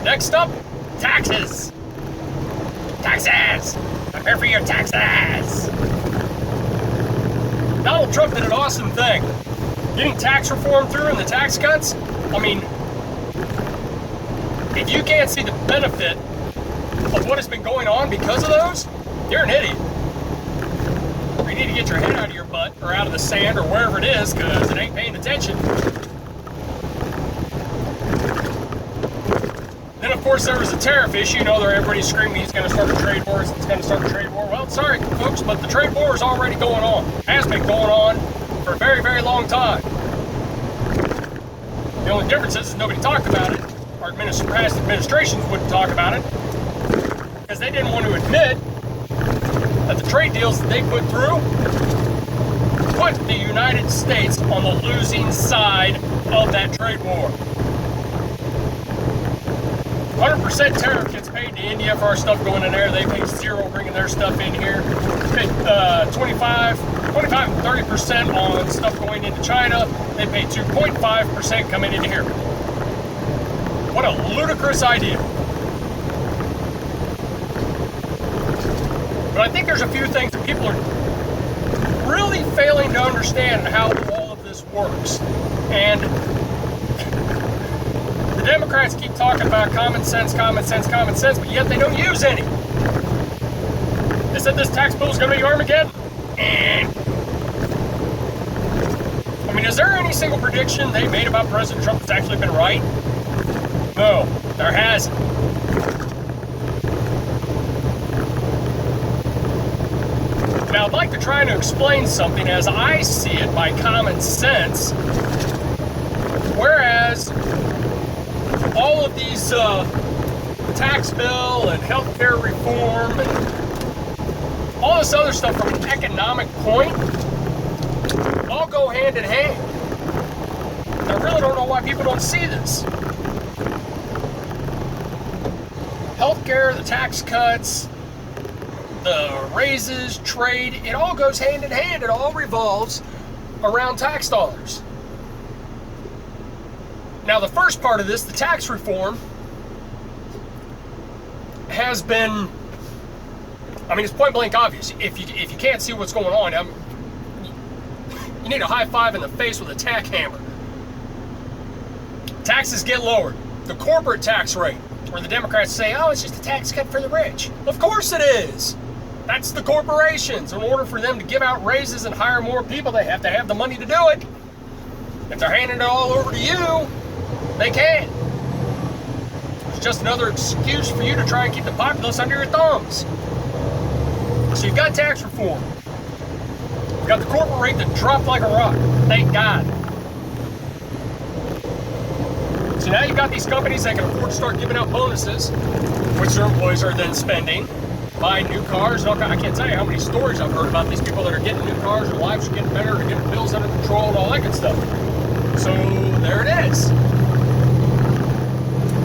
Next up, taxes. Taxes! Prepare for your taxes! Donald Trump did an awesome thing. Getting tax reform through and the tax cuts, I mean, if you can't see the benefit of what has been going on because of those, you're an idiot. You need to get your head out of your butt or out of the sand or wherever it is because it ain't paying attention. Then, of course, there was a tariff issue. You know, everybody's screaming he's going to start a trade war. It's going to start a trade war. Well, sorry, folks, but the trade war is already going on. Has been going on for a very, very long time. The only difference is nobody talked about it. Our past administrations wouldn't talk about it because they didn't want to admit that the trade deals that they put through put the United States on the losing side of that trade war. 100% tariff gets paid to India for our stuff going in there. They pay zero bringing their stuff in here. They pay 25 and 30% on stuff going into China. They pay 2.5% coming into here. What a ludicrous idea. But I think there's a few things that people are really failing to understand how all of this works. And the Democrats keep talking about common sense, but yet they don't use any. They said this tax bill is going to be Armageddon. I mean, is there any single prediction they made about President Trump that's actually been right? No, there hasn't. Now, I'd like to try to explain something as I see it by common sense, whereas all of these tax bill and healthcare reform and all this other stuff from an economic point all go hand in hand. And I really don't know why people don't see this. Healthcare, the tax cuts, the raises, trade, it all goes hand in hand. It all revolves around tax dollars. Now, the first part of this, the tax reform, has been, I mean, it's point blank obvious. If you can't see what's going on, you need a high five in the face with a tack hammer. Taxes get lowered. The corporate tax rate, where the Democrats say, oh, it's just a tax cut for the rich. Of course it is. That's the corporations. In order for them to give out raises and hire more people, they have to have the money to do it. If they're handing it all over to you, they can't. It's just another excuse for you to try and keep the populace under your thumbs. So you've got tax reform. You've got the corporate rate that dropped like a rock. Thank God. So now you've got these companies that can afford to start giving out bonuses, which their employees are then spending, buying new cars. I can't tell you how many stories I've heard about these people that are getting new cars, their lives are getting better, they're getting bills under control, and all that good stuff. So there it is.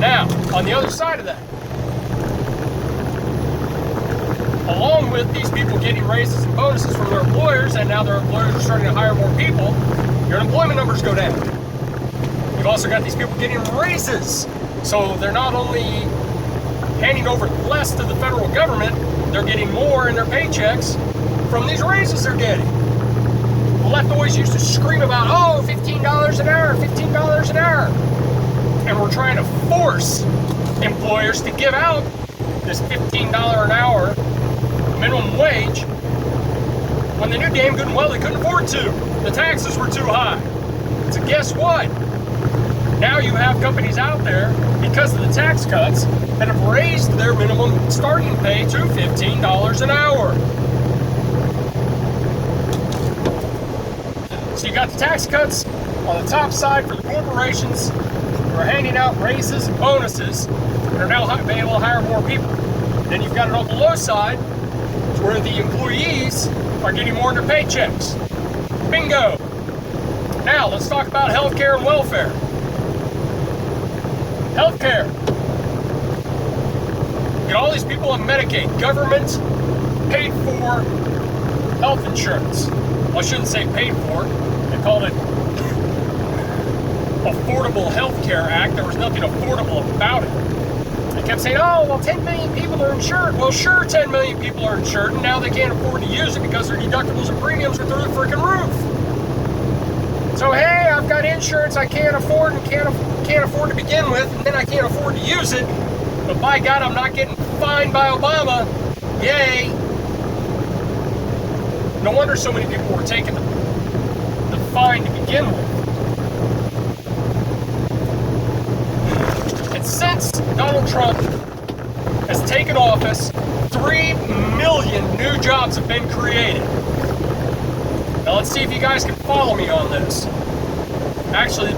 Now, on the other side of that, along with these people getting raises and bonuses from their employers, and now their employers are starting to hire more people, your unemployment numbers go down. You've also got these people getting raises. So they're not only handing over less to the federal government, they're getting more in their paychecks from these raises they're getting. The left always used to scream about, oh, $15 an hour, $15 an hour. And we're trying to force employers to give out this $15 an hour minimum wage when they knew damn good and well they couldn't afford to. The taxes were too high. So guess what? Now you have companies out there, because of the tax cuts, that have raised their minimum starting pay to $15 an hour. So you got the tax cuts on the top side for the corporations who are handing out raises and bonuses and are now being able to hire more people. Then you've got it on the low side where the employees are getting more in their paychecks. Bingo! Now let's talk about healthcare and welfare. Healthcare. You get all these people on Medicaid, government paid for health insurance. Well, I shouldn't say paid for. They called it Affordable Health Care Act. There was nothing affordable about it. They kept saying, oh, well, 10 million people are insured. Well, sure, 10 million people are insured, and now they can't afford to use it because their deductibles and premiums are through the freaking roof. So, hey, I've got insurance I can't afford and can't afford to begin with, and then I can't afford to use it. But by God, I'm not getting fined by Obama. Yay. No wonder so many people were taking the fine to begin with. And since Donald Trump has taken office, 3 million new jobs have been created. Now let's see if you guys can follow me on this. Actually,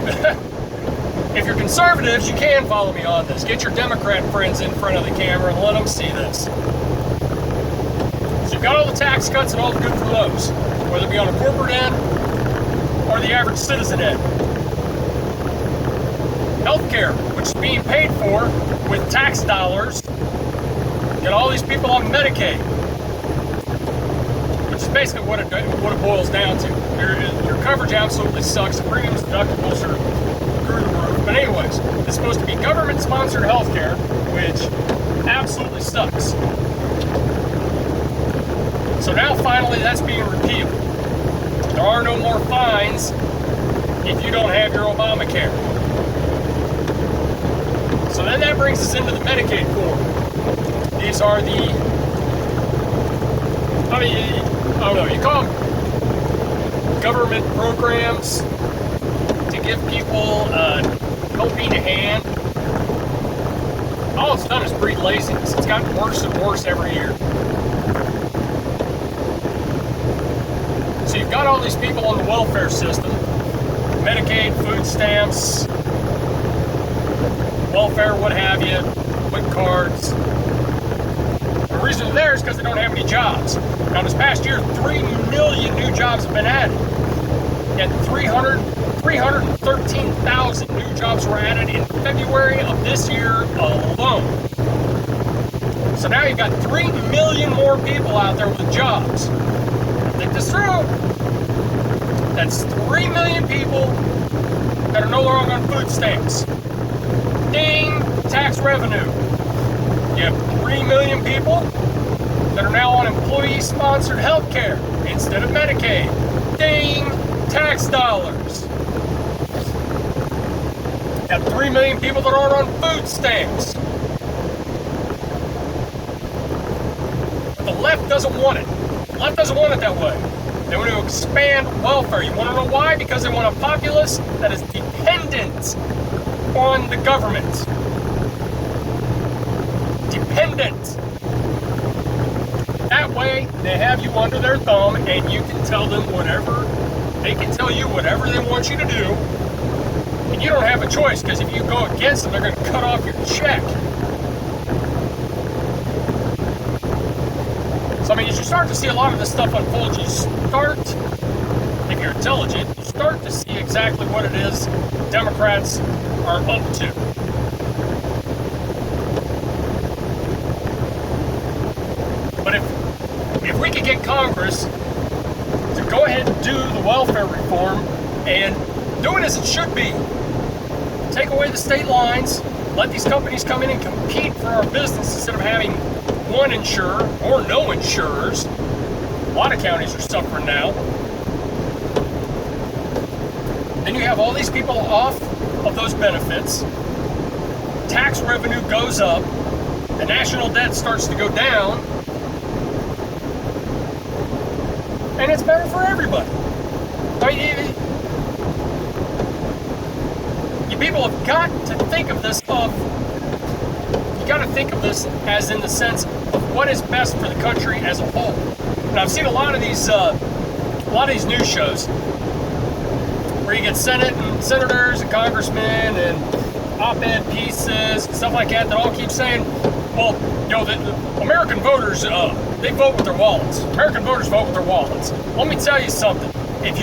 if you're conservatives, you can follow me on this. Get your Democrat friends in front of the camera and let them see this. So you've got all the tax cuts and all the good from those, whether it be on the corporate end or the average citizen end. Healthcare, which is being paid for with tax dollars, get all these people on Medicaid, which is basically what it boils down to. Your coverage absolutely sucks. The premiums, deductibles are through the roof. But anyways, it's supposed to be government-sponsored healthcare, which absolutely sucks. So now finally that's being repealed. There are no more fines if you don't have your Obamacare. So then that brings us into the Medicaid form. These are the, I don't know, you call them government programs to give people a helping hand. All it's done is breed laziness. It's gotten worse and worse every year. So you've got all these people on the welfare system, Medicaid, food stamps, welfare, what have you, WIC cards. The reason they're there is because they don't have any jobs. Now this past year, 3 million new jobs have been added. Yet 313,000 new jobs were added in February of this year alone. So now you've got 3 million more people out there with jobs. Think this through. That's 3 million people that are no longer on food stamps. Ding! Tax revenue. You have 3 million people that are now on employee-sponsored health care instead of Medicaid. Ding! Tax dollars. You have 3 million people that aren't on food stamps. But the left doesn't want it. The left doesn't want it that way. They want to expand welfare. You want to know why? Because they want a populace that is dependent on the government. Dependent. That way, they have you under their thumb, and you can tell them whatever, they can tell you whatever they want you to do, and you don't have a choice, because if you go against them, they're going to cut off your check. So, I mean, as you start to see a lot of this stuff unfold, you start, if you're intelligent, you start to see exactly what it is Democrats are up to. But if we could get Congress to go ahead and do the welfare reform and do it as it should be, take away the state lines, let these companies come in and compete for our business instead of having one insurer or no insurers. A lot of counties are suffering now. Then you have all these people off of those benefits. Tax revenue goes up. The national debt starts to go down. And it's better for everybody. I mean, you people have got to think of this you got to think of this as in the sense of what is best for the country as a whole. And I've seen a lot of these news shows where you get Senate and senators and congressmen and op-ed pieces and stuff like that all keep saying, well, you know, the American voters, they vote with their wallets. American voters vote with their wallets. Let me tell you something. If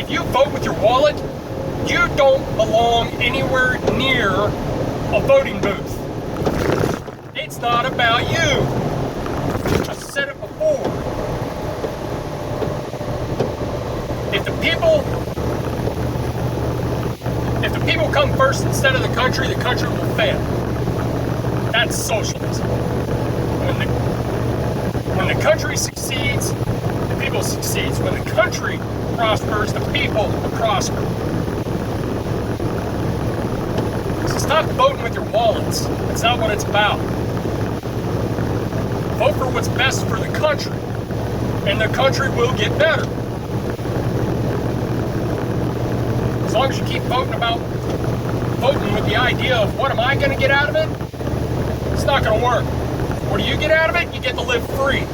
you vote with your wallet, you don't belong anywhere near a voting booth. It's not about you. I've said it before. If the people If the people come first instead of the country will fail. That's socialism. When the country succeeds, the people succeeds. When the country prospers, the people prosper. So stop voting with your wallets. That's not what it's about. Vote for what's best for the country, and the country will get better. As long as you keep voting with the idea of what am I going to get out of it, it's not going to work. What do you get out of it? You get to live free.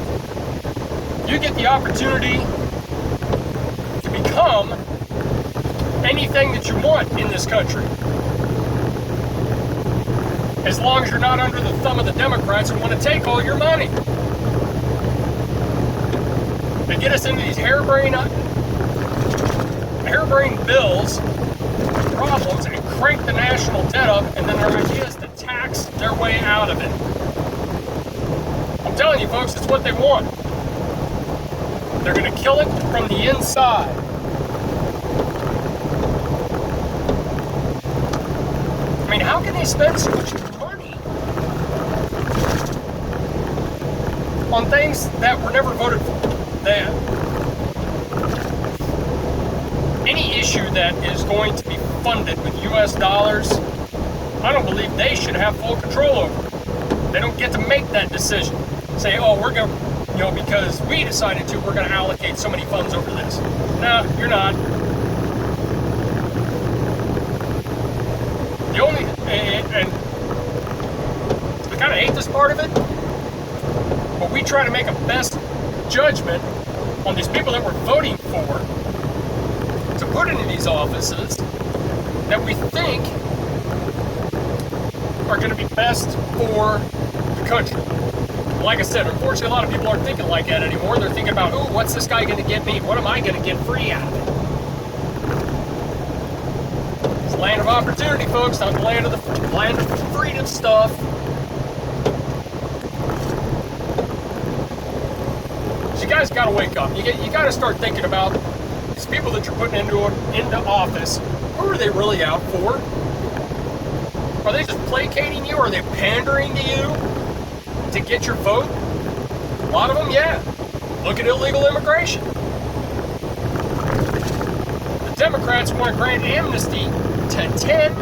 You get the opportunity to become anything that you want in this country. As long as you're not under the thumb of the Democrats who want to take all your money. They get us into these harebrained bills, problems, and crank the national debt up, and then their idea is to tax their way out of it. I'm telling you folks, it's what they want. They're going to kill it from the inside. I mean, how can they spend so much money on things that were never voted for? Any issue that is going to be funded with US dollars, I don't believe they should have full control over. They don't get to make that decision. Say, oh, we're going to, because we decided to, we're going to allocate so many funds over this. No, you're not. The only, and I kind of hate this part of it, but we try to make a best judgment on these people that we're voting for to put into these offices that we think are going to be best for the country. Like I said, unfortunately, a lot of people aren't thinking like that anymore. They're thinking about, oh, what's this guy going to get me? What am I going to get free out of it? It's the land of opportunity, folks, not the land of freedom stuff. So you guys got to wake up. You got to start thinking about these people that you're putting into office. Who are they really out for? Are they just placating you? Are they pandering to you to get your vote? A lot of them, yeah. Look at illegal immigration. The Democrats want to grant amnesty to 10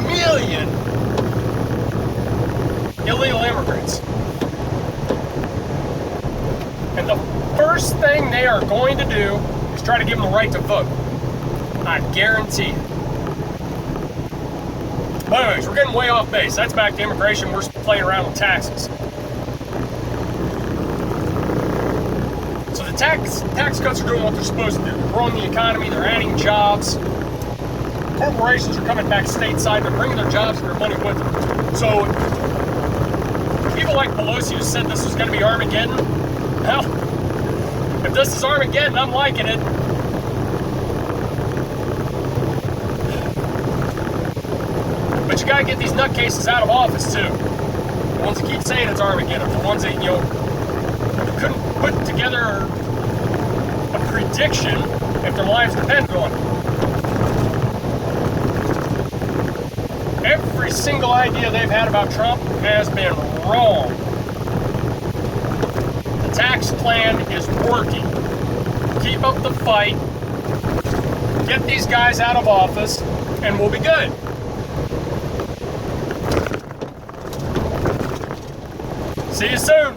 million illegal immigrants. And the first thing they are going to do is try to give them the right to vote. I guarantee it. But anyways, we're getting way off base. That's back to immigration. We're playing around with taxes. So the tax cuts are doing what they're supposed to do. They're growing the economy. They're adding jobs. Corporations are coming back stateside. They're bringing their jobs and their money with them. So people like Pelosi who said this was going to be Armageddon, well, if this is Armageddon, I'm liking it. But you gotta get these nutcases out of office too. The ones that keep saying it's Armageddon, the ones that, couldn't put together a prediction if their lives depended on it. Every single idea they've had about Trump has been wrong. The tax plan is working. Keep up the fight. Get these guys out of office, and we'll be good. See you soon.